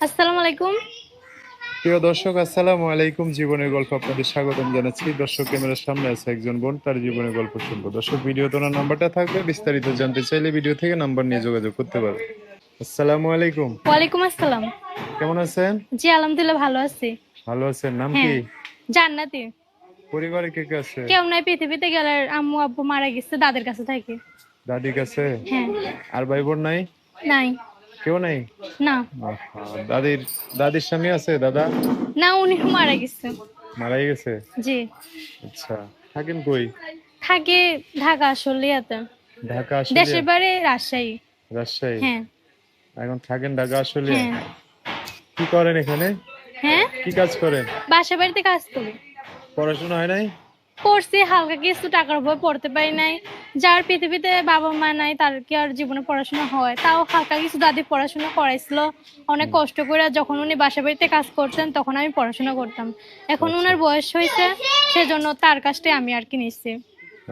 আসসালামু আলাইকুম। প্রিয় দর্শক, আসসালামু আলাইকুম। জীবনের গল্প আপনাদের স্বাগতম জানাচ্ছি। দর্শক, ক্যামেরার সামনে আছে একজন বোন, তার জীবনের গল্প শুনবো। দর্শক, ভিডিওতে ওনার নাম্বারটা থাকবে, বিস্তারিত জানতে চাইলে ভিডিও থেকে নাম্বার নিয়ে যোগাযোগ করতে পারবে। আসসালামু আলাইকুম। ওয়ালাইকুম আসসালাম। কেমন আছেন? জি আলহামদুলিল্লাহ ভালো আছি। ভালো আছেন? নাম কি? হ্যাঁ, জান্নাতি। পরিবারে কে কে আছে? কেউ নাই পৃথিবীতে, গেলে আম্মু আব্বু মারা গেছে, দাদের কাছে থাকি। দাদি কাছে? হ্যাঁ। আর ভাই বোন নাই? নাই। কেউ নাই? না। আহা, দাদির স্বামী আছে? দাদা না, উনি মারা গেছে। মারাই গেছে? জি। আচ্ছা, থাকেন কই? থাকি ঢাকা আশুলিয়াতে। ঢাকা আশুলিয়া? দেশের বাড়ি রাজশাহী। রাজশাহী? হ্যাঁ। এখন থাকেন ঢাকা আশুলিয়া? হ্যাঁ। কি করেন এখানে? হ্যাঁ, কি কাজ করেন? বাসা বাড়িতে কাজ করি। পড়াশোনা হয় নাই? পড়ছি হালকা কিছু, টাকার উপর পড়তে পারি নাই। যার পৃথিবীতে বাবা মা নাই তার কি আর জীবনে পড়াশোনা হয়? তাও হালকা কিছু দাদি পড়াশোনা করাইছিল অনেক কষ্ট করে। যখন উনি বাসা বাড়িতে কাজ করতেন তখন আমি পড়াশোনা করতাম। এখন আচ্ছা ওনার বয়স হয়েছে, সেজন্য তার কাছটাই আমি আর কি নিচ্ছি।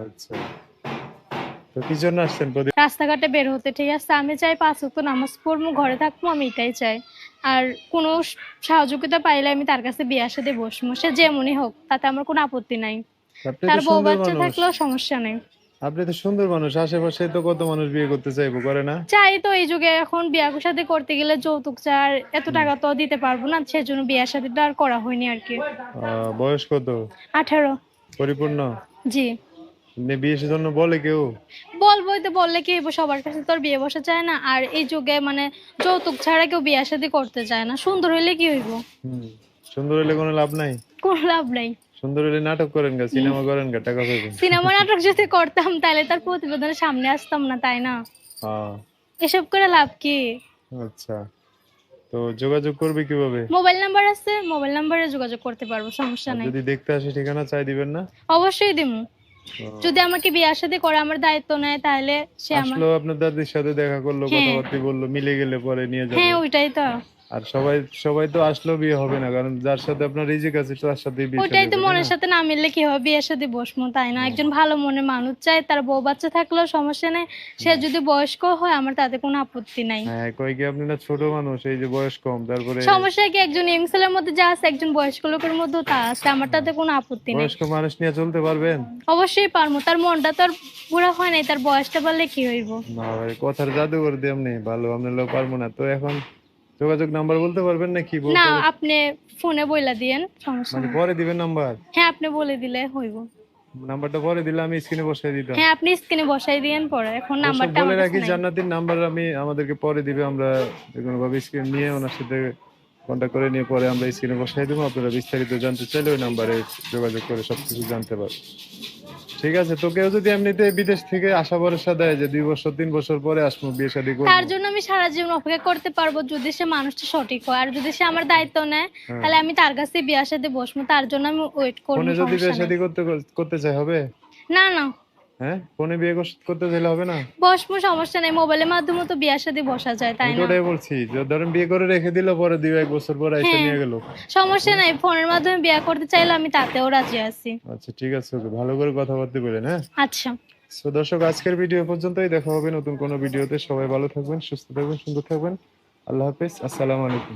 আচ্ছা, তো কি জন্য আসছেন রাস্তাঘাটে বের হতে, ঠিক আছে, আমি চাই 5 ওয়াক্ত নামাজ পড়বো, ঘরে থাকবো, আমি এটাই চাই। আর কোনো সহযোগিতা পাইলে আমি তার কাছে বিয়ে শাদী বসবো, সে যেমনই হোক, তাতে আমার কোনো আপত্তি নাই। আপনি তো তার বউ সুন্দর বাচ্চা মানুষ। থাকলেও সমস্যা নেই। আপনি তো সুন্দর মানুষ, আশেপাশে তো কত মানুষ বিয়ে করতে চাইবো, করে না? চাই তো, এই যুগে এখন বিয়া শাদী করতে গেলে যৌতুক চার, এত হুম। টাকা তো দিতে পারবো না, সেজন্য বিয়া শাদীটা আর করা হয়নি আর কি। বয়স কত? 18। পরিপূর্ণ? জি। আপনি বিয়ের জন্য বলে কেউ? বলবোই তো, বললে কি হইবো, সবার কাছে তো আর বিয়ে বসা চায় না। আর এই যুগে মানে যৌতুক ছাড়া কেউ বিয়া শাদী করতে চায় না। সুন্দর হইলে কি হইব? হুম। সুন্দর হলে কোনো লাভ নাই? কোনো লাভ নাই। সুন্দর হলে নাটক করেন গা, সিনেমা করেন গা, টাকা পাবেন। সিনেমা নাটক যদি করতাম তাহলে তার প্রতিবেদনের সামনে আসতাম না, তাই না? হ্যাঁ। এসব করে লাভ কি? আচ্ছা, তো যোগাযোগ করবে কিভাবে? মোবাইল নাম্বার আছে, মোবাইল নাম্বারে যোগাযোগ করতে পারবো, সমস্যা আর নাই। যদি দেখতে আসে ঠিকানা চাই দিবেন না? অবশ্যই দিমু। ও, যদি আমাকে বিয়ার সাথে করে আমার দায়িত্ব নেয় তাহলে সে আমার। আসলো আপনার দাদির সাথে দেখা করলো, হ্যাঁ। কথাবার্তা বললো, মিলে গেলে পরে নিয়ে হ্যাঁ, যাবে। ওইটাই তো। আর সবাই সবাই তো আসলেও বিয়ে হবে না, কারণ যার সাথে আপনার রিজিক আছে তার সাথেই বিয়ে শাদী ওইটাই তো, হবে, তাই না? মনের সাথে না মিললে কি হবে? বিয়ের সাথে বসবো, তাই না? হুম। একজন ভালো মনের মানুষ চাই, তার বউ বাচ্চা থাকলেও সমস্যা নেই। সে হুম। যদি বয়স্ক হয় আমার তাতে কোনো আপত্তি নাই। হ্যাঁ, কয় কি আপনি না ছোট মানুষ, এই যে বয়স কম, তারপরে সমস্যা কি, একজন ইয়ং ছেলের মধ্যে যা আছে একজন বয়স্ক লোকের মধ্যেও তা আছে, আমার তাতে কোনো আপত্তি নেই। বয়স্ক মানুষ নিয়ে চলতে পারবেন? অবশ্যই পারবো, তার মনটা তো আর পুরা হয় নাই, তার বয়সটা বললে কি হইব? না ভাই, কথার জাদুঘর দিয়ে এমনি ভালো আপনি লোক পারবো না তো। এখন যোগাযোগ নাম্বার বলতে পারবেন না কি না, বলতে হবে? আপনি ফোনে বইলা দিয়েন, সমস্যা মানে নেই। পরে দিবেন নাম্বার? হ্যাঁ, আপনি বলে দিলে হইব। নাম্বারটা পরে দিলে আমি স্ক্রিনে বসাই দিতাম। হ্যাঁ, আপনি স্ক্রিনে বসাই দিয়েন পরে, এখন দর্শক, নাম্বারটা বলে আমার কাছে রাখি, নাই। জান্নাতির নাম্বার আমি আমাদেরকে পরে দিবে, আমরা কোনো ভাবে স্ক্রিন নিয়ে ওনার সাথে কন্ট্যাক্ট করে নিয়ে পরে আমরা স্ক্রিনে বসাই দেবো। আপনারা বিস্তারিত জানতে চাইলে ওই নাম্বারে যোগাযোগ করে সবকিছু জানতে পারবেন। ঠিক আছে, তো কেউ যদি এমনিতে বিদেশ থেকে আশা ভরসা দেয় যে 2 বছর 3 বছর পরে আসবো, বিয়ে শাদী তার করবো? জন্য আমি সারা জীবন অপেক্ষা করতে পারবো, যদি সে মানুষটা সঠিক হয়। আর যদি সে আমার দায়িত্ব নেয় হ্যাঁ। তাহলে আমি তার কাছে বিয়ার সাথে বসবো, তার জন্য আমি ওয়েট করবো, ফোনে যদি বিয়ে সমস্যা নেই। শাদী করতে করতে চাই হবে? না না, হ্যাঁ, ফোনে বিয়ে করতে চাইলে হবে না? বসবো, সমস্যা নেই। মোবাইলের মাধ্যমে তো বিয়ার সাথে বসা যায়, আমি তাই তো না? ওটাই বলছি, যে ধরেন বিয়ে করে রেখে দিল, পরে 2-1 বছর পরে এসে হ্যাঁ, নিয়ে গেল। সমস্যা হ্যাঁ। নাই। ফোনের মাধ্যমে বিয়ে করতে চাইলে আমি তাতেও রাজি আছি। আচ্ছা ঠিক আছে, ওকে ভালো করে কথাবার্তা বলেন, হ্যাঁ? আচ্ছা। তো দর্শক, আজকের ভিডিও পর্যন্তই। দেখা হবে নতুন কোনো ভিডিওতে। সবাই ভালো থাকবেন, সুস্থ থাকবেন, সুন্দর থাকবেন। আল্লাহ হাফেজ, আসসালামু আলাইকুম।